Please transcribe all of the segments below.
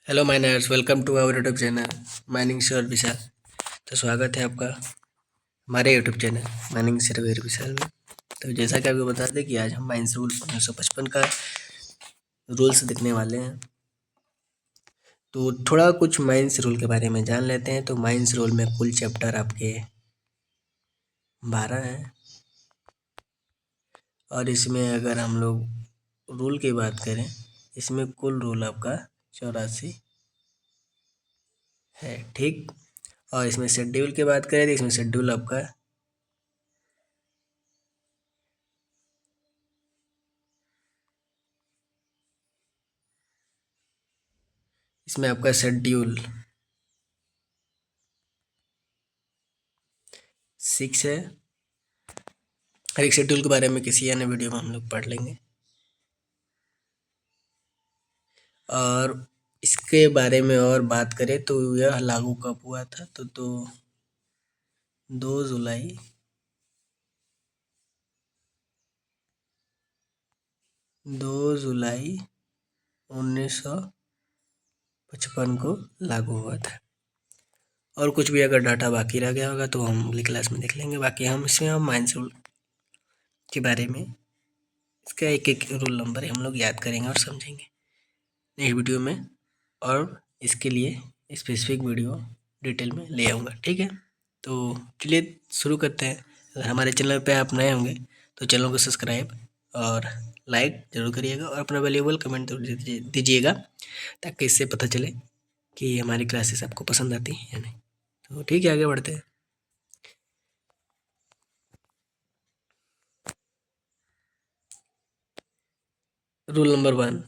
Hello miners, welcome to our YouTube channel mining server Vishal. तो स्वागत है आपका हमारे YouTube channel mining server Vishal में। तो जैसा कि आपको बता दें कि आज हम माइंस रूल 1955 का रूल्स देखने वाले हैं। तो थोड़ा कुछ माइंस रूल के बारे में जान लेते हैं। तो माइंस रूल में कुल चैप्टर आपके 12 हैं और इसमें अगर हम लोग रूल की बात करें, इसमें कुल रूल आपका 84 है, ठीक। और इसमें शेड्यूल की बात करें तो इसमें शेड्यूल आपका इसमें आपका शेड्यूल 6 है। हर एक शेड्यूल के बारे में किसी अन्य वीडियो में हम लोग पढ़ लेंगे। और इसके बारे में और बात करें तो यह लागू कब हुआ था, तो 2 जुलाई 1955 को लागू हुआ था। और कुछ भी अगर डाटा बाकी रह गया होगा तो हम अगली क्लास में देख लेंगे। बाकी हम माइंस रूल के बारे में इसका एक एक रूल नंबर हम लोग याद करेंगे और समझेंगे नेक्स्ट वीडियो में। और इसके लिए स्पेसिफिक वीडियो डिटेल में ले आऊँगा, ठीक है। तो चलिए शुरू करते हैं। अगर हमारे चैनल पे आप नए होंगे तो चैनल को सब्सक्राइब और लाइक ज़रूर करिएगा और अपना वैल्यूएबल कमेंट जरूर दीजिएगा, ताकि इससे पता चले कि हमारी क्लासेस आपको पसंद आती हैं या नहीं। तो ठीक है, आगे बढ़ते हैं। Rule number 1,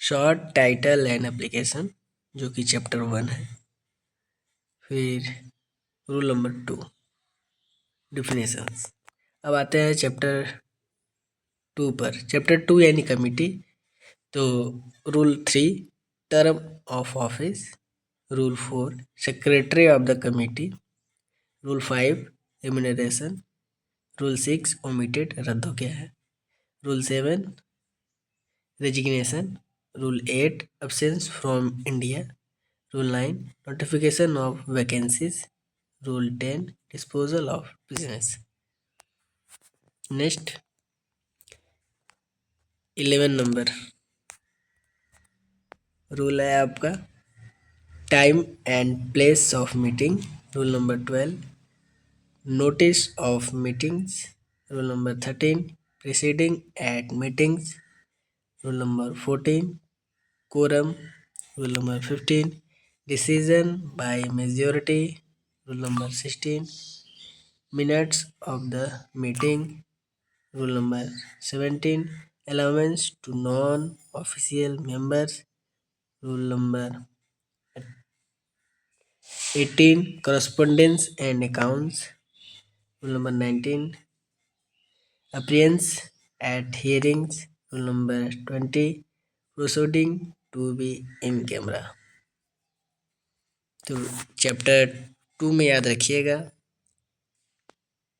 short title and application, जो कि चैप्टर 1 है। फिर रूल नंबर 2, डिफिनेशंस। अब आते हैं चैप्टर 2 पर। चैप्टर 2 यानी कमिटी। तो rule 3, term of office. Rule 4, secretary of the committee. Rule 5, remuneration. Rule 6, omitted, रद्द हो गया है। Rule 7, resignation. Rule 8, absence from India. Rule 9, notification of vacancies. Rule 10, disposal of business. Next 11 number rule है आपका time and place of meeting. Rule number 12, notice of meetings. Rule number 13, proceeding at meetings. Rule number 14, quorum. Rule number 15, decision by majority. Rule number 16, minutes of the meeting. Rule number 17, allowance to non-official members. Rule number 18, correspondence and accounts. Rule number 19, appearance at hearings. Rule number 20, proceeding to be in camera। तो chapter 2 में याद रखिएगा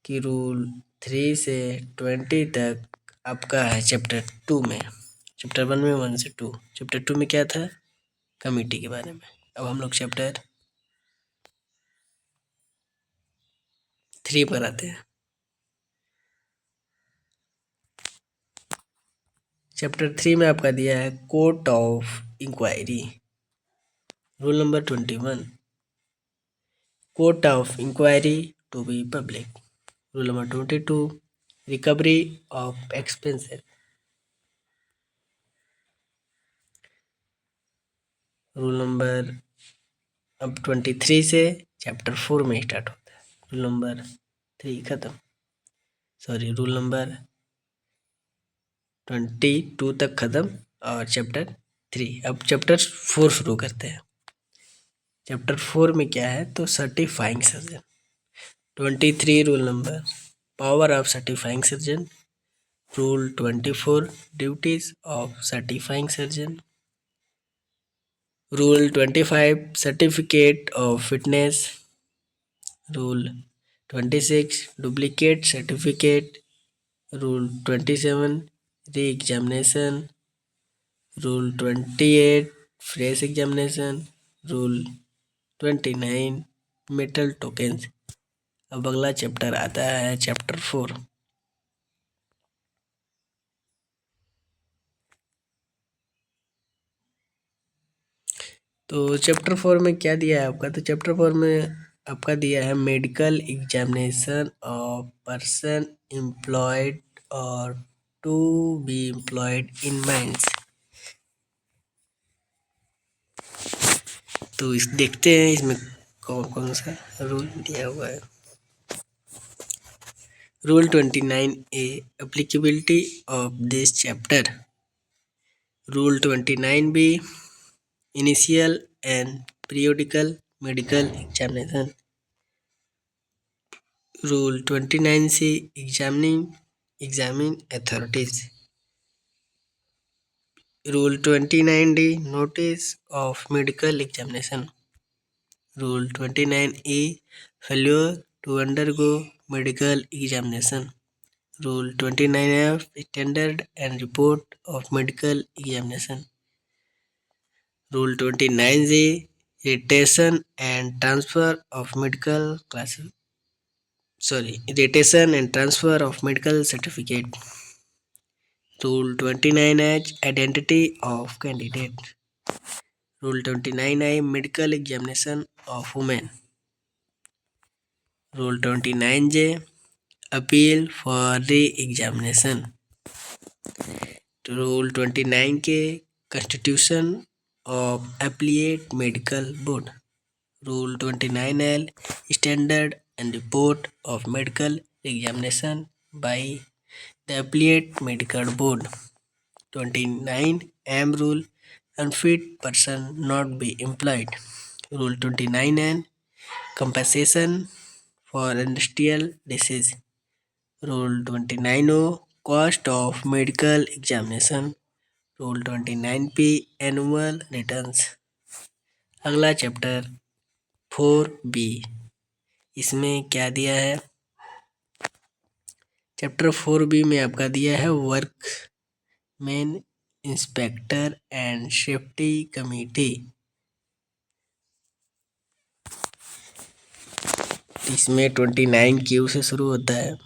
कि rule 3 से 20 तक आपका है chapter 2 में। चैप्टर 1 में 1 से 2। चैप्टर 2 में क्या था, कमिटी के बारे में। अब हम लोग चैप्टर 3 पर आते हैं। चैप्टर 3 में आपका दिया है court of inquiry. Rule number 21, court of inquiry to be public. Rule number 22, recovery of expenses. Rule number अब 23 से चैप्टर 4 में स्टार्ट होता है। रूल नंबर 3 खत्म, सॉरी रूल नंबर 22 तक खत्म और चैप्टर 3। अब चैप्टर 4 शुरू करते हैं। चैप्टर 4 में क्या है, तो certifying surgeon. 23 rule number power of certifying surgeon. Rule 24, duties of certifying surgeon. Rule 25, certificate of fitness. Rule 26, duplicate certificate. Rule 27, re examination. Rule 28 fresh examination, rule 29 metal tokens. अब अगला chapter आता है chapter 4। तो chapter 4 में क्या दिया है आपका? तो चैप्टर 4 में आपका दिया है medical examination of person employed और to be employed in mines. तो इस देखते हैं इसमें कौन कौन सा रूल दिया हुआ है। Rule 29A applicability of this chapter. Rule 29B initial and periodical medical examination. Rule 29C examine authorities. Rule 29D notice of medical examination. Rule 29E failure to undergo medical examination. Rule 29F standard and report of medical examination. Rule 29G retention and transfer of medical retention and transfer of medical certificate. Rule 29H identity of candidate. Rule 29I medical examination of women. Rule 29J appeal for re examination. Rule 29K constitution of appellate medical board. Rule 29L standard and report of medical examination by the appellate medical board. 29M rule unfit person not be employed. Rule 29N compensation for industrial disease. Rule 29O cost of medical examination. Rule 29P annual returns। अगला chapter 4B, इसमें क्या दिया है? Chapter 4B में आपका दिया है workman inspector and safety committee. इसमें 29Q से शुरू होता है।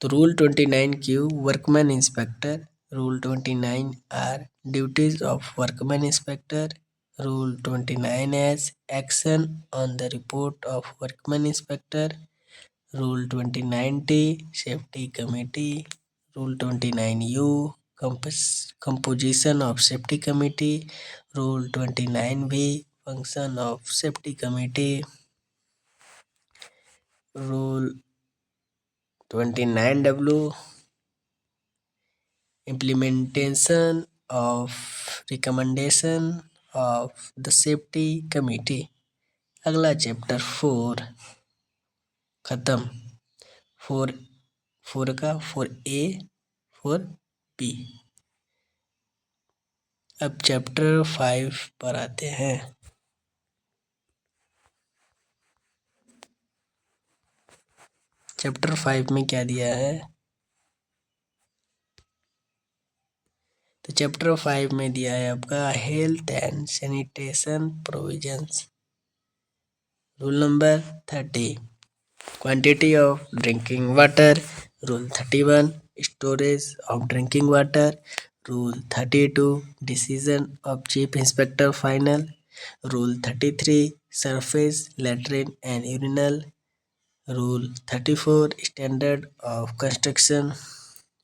तो rule 29Q workman inspector. Rule 29R duties of workman inspector. Rule 29S action on the report of workman inspector. Rule 29T safety committee. Rule 29U composition of safety committee. Rule 29V function of safety committee. Rule 29W implementation of recommendation of the safety committee। अगला chapter 4 खत्म। 4 का 4A 4B। अब chapter 5 पर आते हैं। Chapter 5 में क्या दिया है? तो चैप्टर 5 में दिया है आपका health and sanitation provisions. Rule number 30 quantity of drinking water. Rule 31 storage of drinking water. Rule 32 decision of chief inspector final. Rule 33 surface latrine and urinal. Rule 34 standard of construction.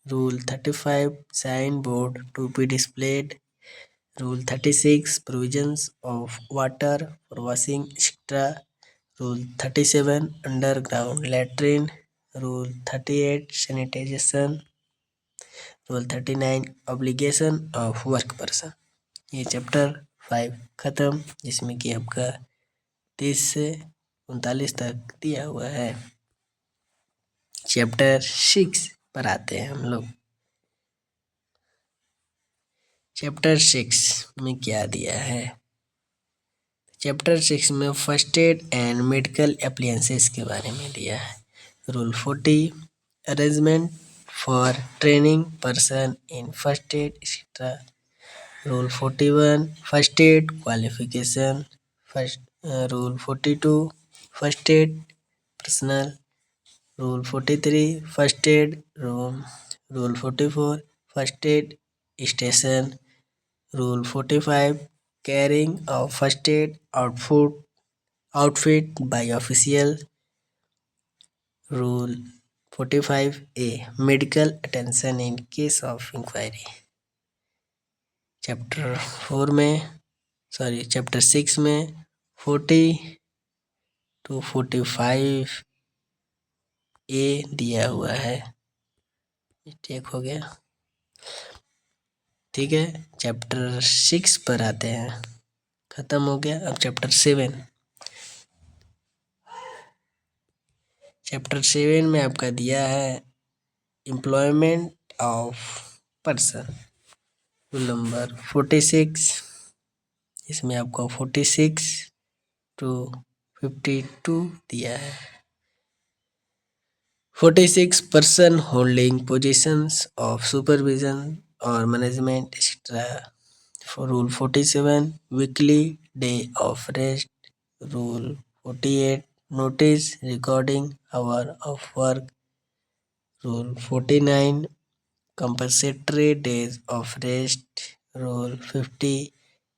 Rule 35 sign board to be displayed. Rule 36 provisions of water for washing etcetera. Rule 37 underground latrine. Rule 38 sanitisation. Rule 39 obligation of work person. ये chapter 5 खत्म, जिसमें कि आपका 30 से 39 तक दिया हुआ है। चैप्टर 6 पर आते हैं हम लोग। चैप्टर 6 में क्या दिया है? चैप्टर 6 में first aid and medical appliances के बारे में दिया है। Rule 40 arrangement for training person in first aid, etc. Rule 41 first aid qualification. Rule 42 first aid personnel. Rule 43 first aid room. Rule 44 first aid station. Rule 45 carrying of first aid outfit by official. Rule 45A medical attention in case of inquiry. Chapter 6 में 40 to 45 ए दिया हुआ है, mistake हो गया, ठीक है। Chapter 6 पर आते हैं, खत्म हो गया। अब चैप्टर 7 में आपका दिया है employment of person, rule number 46। इसमें आपको 46 to 52 दिया है। 46 person holding positions of supervision or management, etc. For Rule 47 weekly day of rest. Rule 48 notice recording hour of work. Rule 49 compulsory days of rest. Rule 50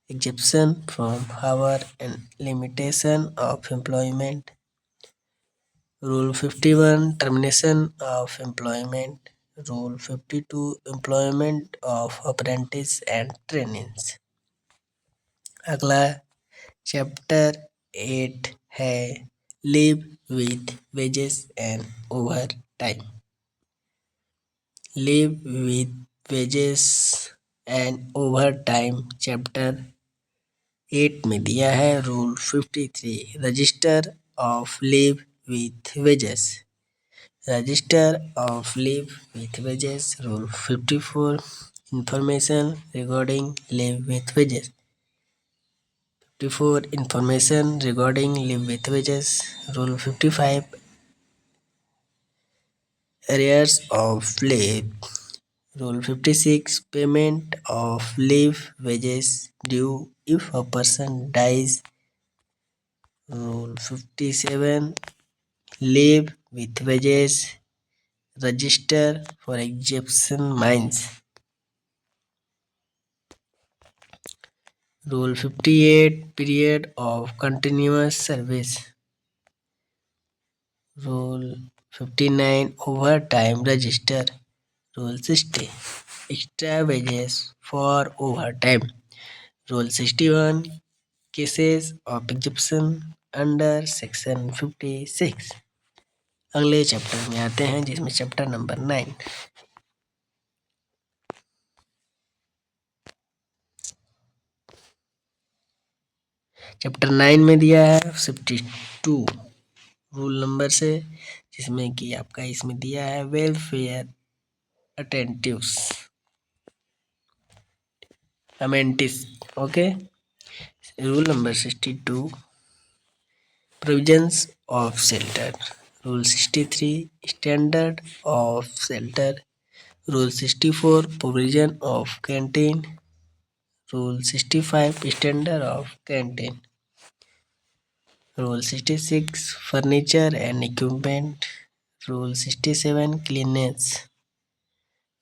exemption from hour and limitation of employment. Rule 51 termination of employment. Rule 52 employment of apprentice and trainees। अगला chapter 8 है leave with wages and over time. Leave with wages and over time chapter 8 में दिया है rule 53 register of leave with wages. Register of leave with wages. Rule 54 information regarding leave with wages. 54 information regarding leave with wages. Rule 55 arrears of leave. Rule 56 payment of leave wages due if a person dies. Rule 57 leave with wages register for exemption mines. Rule 58 period of continuous service. Rule 59 overtime register. Rule 60 extra wages for overtime. Rule 61 cases of exemption under section 56। अगले chapter में आते हैं जिसमें chapter number 9। Chapter 9 में दिया है 52 rule number से, जिसमें कि आपका इसमें दिया है welfare attentives amenities. Okay, rule number 62 provisions of shelter. Rule 63 standard of shelter. Rule 64 provision of canteen. Rule 65 standard of canteen. Rule 66 furniture and equipment. Rule 67 cleanliness.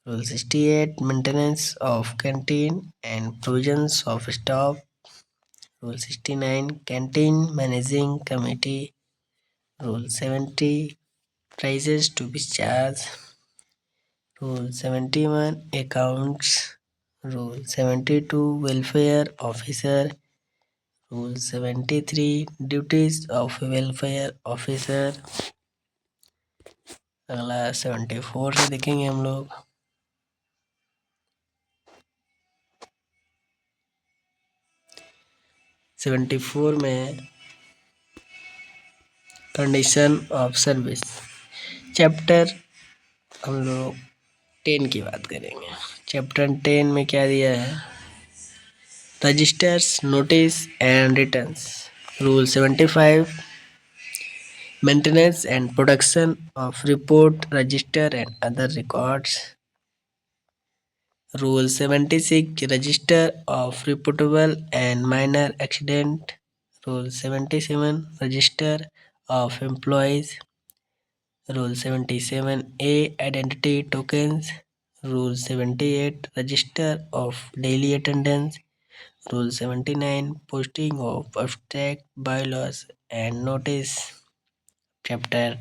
Rule 68 maintenance of canteen and provisions of staff. Rule 69 canteen managing committee. Rule 70 prices to be charged. Rule 71 accounts. Rule 72 welfare officer. Rule 73 duties of welfare officer। अगला 74 से देखेंगे हम लोग। 74 में condition of service chapter हम लोग 10 की बात करेंगे। चैप्टर 10 में क्या दिया है registers notice and returns. Rule 75 maintenance and production of report, register and other records. Rule 76 Register of reportable and minor accident. Rule 77 Register of employees. Rule 77A Identity tokens. Rule 78 Register of daily attendance. Rule 79 Posting of abstract bylaws and notice. Chapter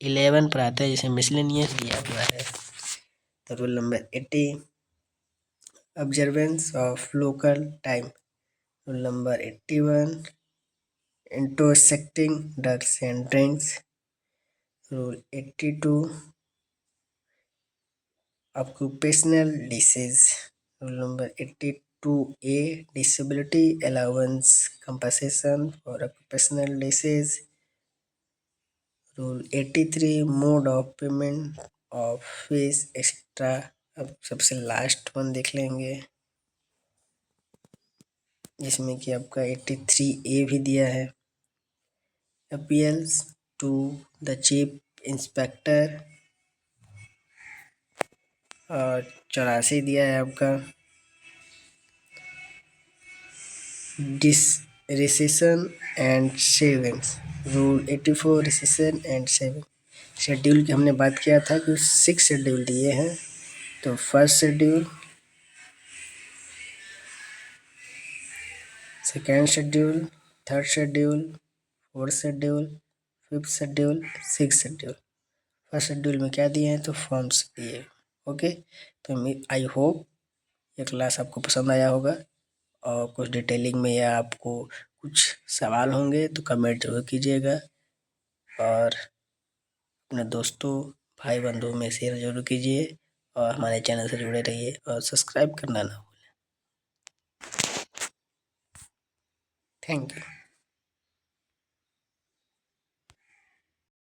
11 पर आता है जिसे miscellaneous दिया हुआ है। तो rule number 80 observance of local time. Rule number 81 intersecting drugs and drinks. Rule 82 occupational disease. Rule number 82A disability allowance compensation for occupational disease. Rule 83 mode of payment of fees extra. अब सबसे last one देख लेंगे जिसमें कि आपका 83A भी दिया है। Appeals to the chief inspector और 84 दिया है आपका recession and savings. Rule 84 recession and saving. Schedule की हमने बात किया था कि 6 शेड्यूल दिए हैं। तो first schedule, second schedule, third schedule, fourth schedule, fifth schedule, six schedule. First schedule में क्या दिए हैं तो फॉर्म्स दिए। ओके, तो आई होप ये क्लास आपको पसंद आया होगा और कुछ डिटेलिंग में या आपको कुछ सवाल होंगे तो कमेंट जरूर कीजिएगा और अपने दोस्तों भाई बंधुओं में शेयर जरूर कीजिए और हमारे चैनल से जुड़े रहिए और सब्सक्राइब करना ना भूलें। Thank you.